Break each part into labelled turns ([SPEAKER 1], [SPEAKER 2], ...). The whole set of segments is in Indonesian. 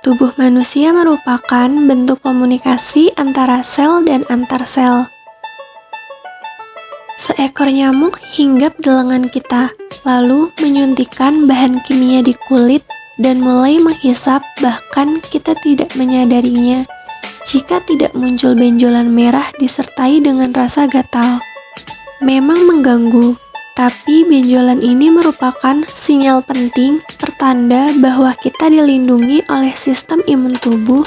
[SPEAKER 1] Tubuh manusia merupakan bentuk komunikasi antara sel dan antar sel. Seekor nyamuk hinggap di lengan kita, lalu menyuntikkan bahan kimia di kulit dan mulai menghisap, bahkan kita tidak menyadarinya jika tidak muncul benjolan merah disertai dengan rasa gatal. Memang mengganggu, tapi benjolan ini merupakan sinyal penting pertanda bahwa kita dilindungi oleh sistem imun tubuh,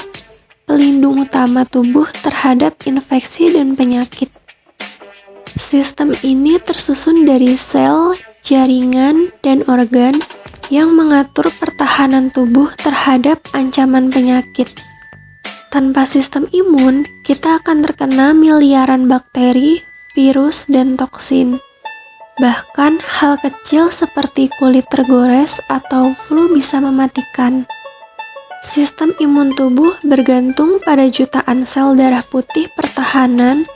[SPEAKER 1] pelindung utama tubuh terhadap infeksi dan penyakit. Sistem ini tersusun dari sel, jaringan, dan organ yang mengatur pertahanan tubuh terhadap ancaman penyakit. Tanpa sistem imun, kita akan terkena miliaran bakteri, virus, dan toksin. Bahkan hal kecil seperti kulit tergores atau flu bisa mematikan. Sistem imun tubuh bergantung pada jutaan sel darah putih pertahanan,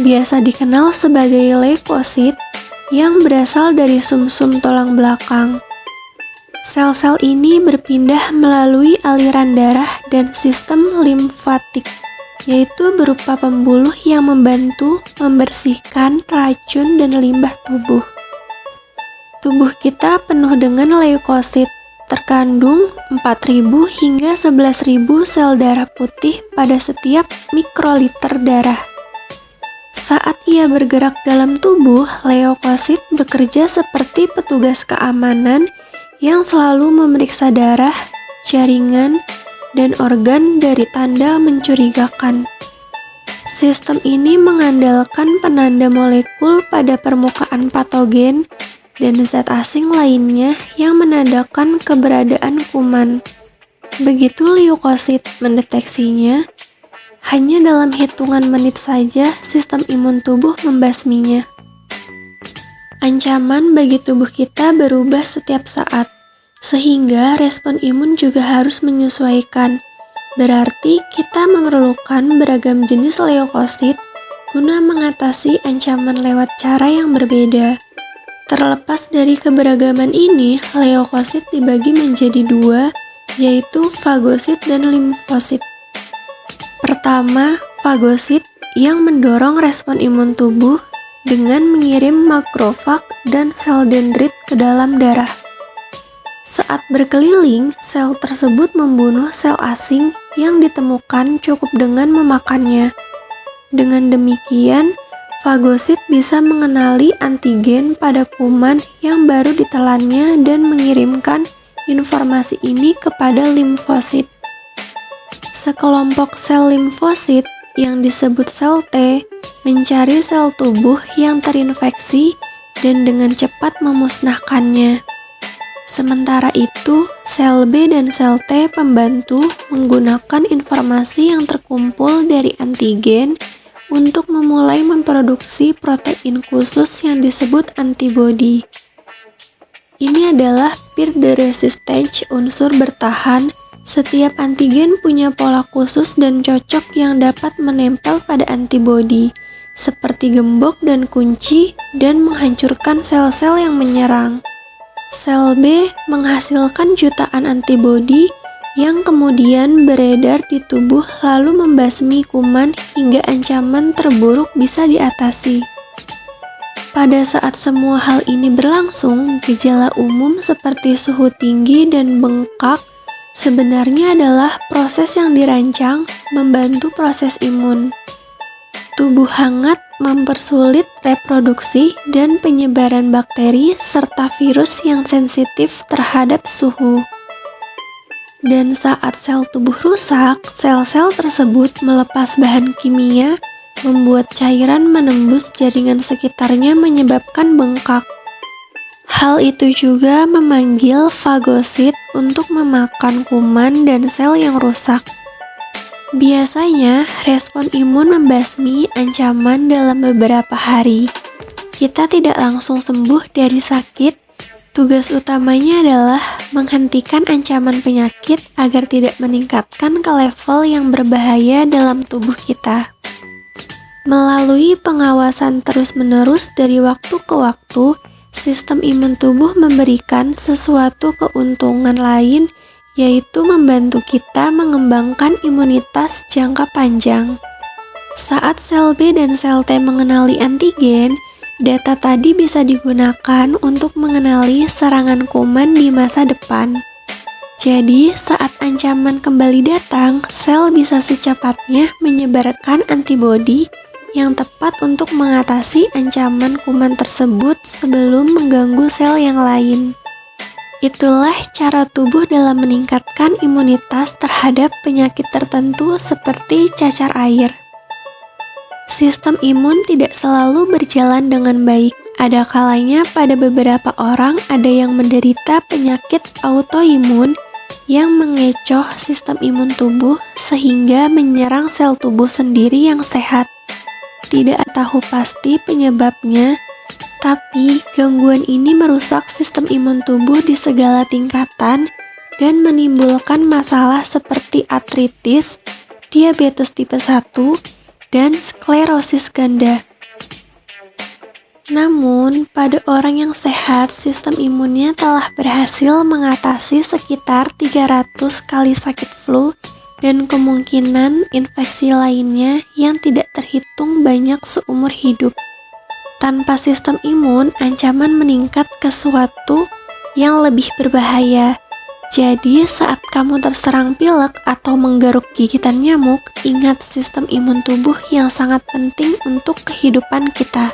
[SPEAKER 1] biasa dikenal sebagai leukosit, yang berasal dari sumsum tulang belakang. Sel-sel ini berpindah melalui aliran darah dan sistem limfatik, yaitu berupa pembuluh yang membantu membersihkan racun dan limbah tubuh. Tubuh kita penuh dengan leukosit, terkandung 4.000 hingga 11.000 sel darah putih pada setiap mikroliter darah. Saat ia bergerak dalam tubuh, leukosit bekerja seperti petugas keamanan yang selalu memeriksa darah, jaringan, dan organ dari tanda mencurigakan. Sistem ini mengandalkan penanda molekul pada permukaan patogen dan zat asing lainnya yang menandakan keberadaan kuman. Begitu leukosit mendeteksinya, hanya dalam hitungan menit saja sistem imun tubuh membasminya. Ancaman bagi tubuh kita berubah setiap saat, sehingga respon imun juga harus menyesuaikan. Berarti kita memerlukan beragam jenis leukosit guna mengatasi ancaman lewat cara yang berbeda. Terlepas dari keberagaman ini, leukosit dibagi menjadi dua, yaitu fagosit dan limfosit. Pertama, fagosit yang mendorong respon imun tubuh dengan mengirim makrofag dan sel dendrit ke dalam darah. Saat berkeliling, sel tersebut membunuh sel asing yang ditemukan cukup dengan memakannya. Dengan demikian, fagosit bisa mengenali antigen pada kuman yang baru ditelannya dan mengirimkan informasi ini kepada limfosit. Sekelompok sel limfosit yang disebut sel T mencari sel tubuh yang terinfeksi dan dengan cepat memusnahkannya. Sementara itu, sel B dan sel T pembantu menggunakan informasi yang terkumpul dari antigen untuk memulai memproduksi protein khusus yang disebut antibodi. Ini adalah peer resistance unsur bertahan. Setiap antigen punya pola khusus dan cocok yang dapat menempel pada antibodi, seperti gembok dan kunci, dan menghancurkan sel-sel yang menyerang. Sel B menghasilkan jutaan antibodi yang kemudian beredar di tubuh lalu membasmi kuman hingga ancaman terburuk bisa diatasi. Pada saat semua hal ini berlangsung, gejala umum seperti suhu tinggi dan bengkak sebenarnya adalah proses yang dirancang membantu proses imun. Tubuh hangat mempersulit reproduksi dan penyebaran bakteri serta virus yang sensitif terhadap suhu. Dan saat sel tubuh rusak, sel-sel tersebut melepas bahan kimia, membuat cairan menembus jaringan sekitarnya menyebabkan bengkak. Hal itu juga memanggil fagosit untuk memakan kuman dan sel yang rusak. Biasanya, respon imun membasmi ancaman dalam beberapa hari. Kita tidak langsung sembuh dari sakit. Tugas utamanya adalah menghentikan ancaman penyakit agar tidak meningkatkan ke level yang berbahaya dalam tubuh kita. Melalui pengawasan terus-menerus dari waktu ke waktu, sistem imun tubuh memberikan sesuatu keuntungan lain, yaitu membantu kita mengembangkan imunitas jangka panjang. Saat sel B dan sel T mengenali antigen, data tadi bisa digunakan untuk mengenali serangan kuman di masa depan. Jadi, saat ancaman kembali datang, sel bisa secepatnya menyebarkan antibodi yang tepat untuk mengatasi ancaman kuman tersebut sebelum mengganggu sel yang lain. Itulah cara tubuh dalam meningkatkan imunitas terhadap penyakit tertentu seperti cacar air. Sistem imun tidak selalu berjalan dengan baik. Ada kalanya pada beberapa orang ada yang menderita penyakit autoimun yang mengecoh sistem imun tubuh sehingga menyerang sel tubuh sendiri yang sehat. Tidak tahu pasti penyebabnya, tapi gangguan ini merusak sistem imun tubuh di segala tingkatan dan menimbulkan masalah seperti artritis, diabetes tipe 1, dan sklerosis ganda. Namun, pada orang yang sehat, sistem imunnya telah berhasil mengatasi sekitar 300 kali sakit flu dan kemungkinan infeksi lainnya yang tidak terhitung banyak seumur hidup. Tanpa sistem imun, ancaman meningkat ke suatu yang lebih berbahaya. Jadi, saat kamu terserang pilek atau menggaruk gigitan nyamuk, ingat sistem imun tubuh yang sangat penting untuk kehidupan kita.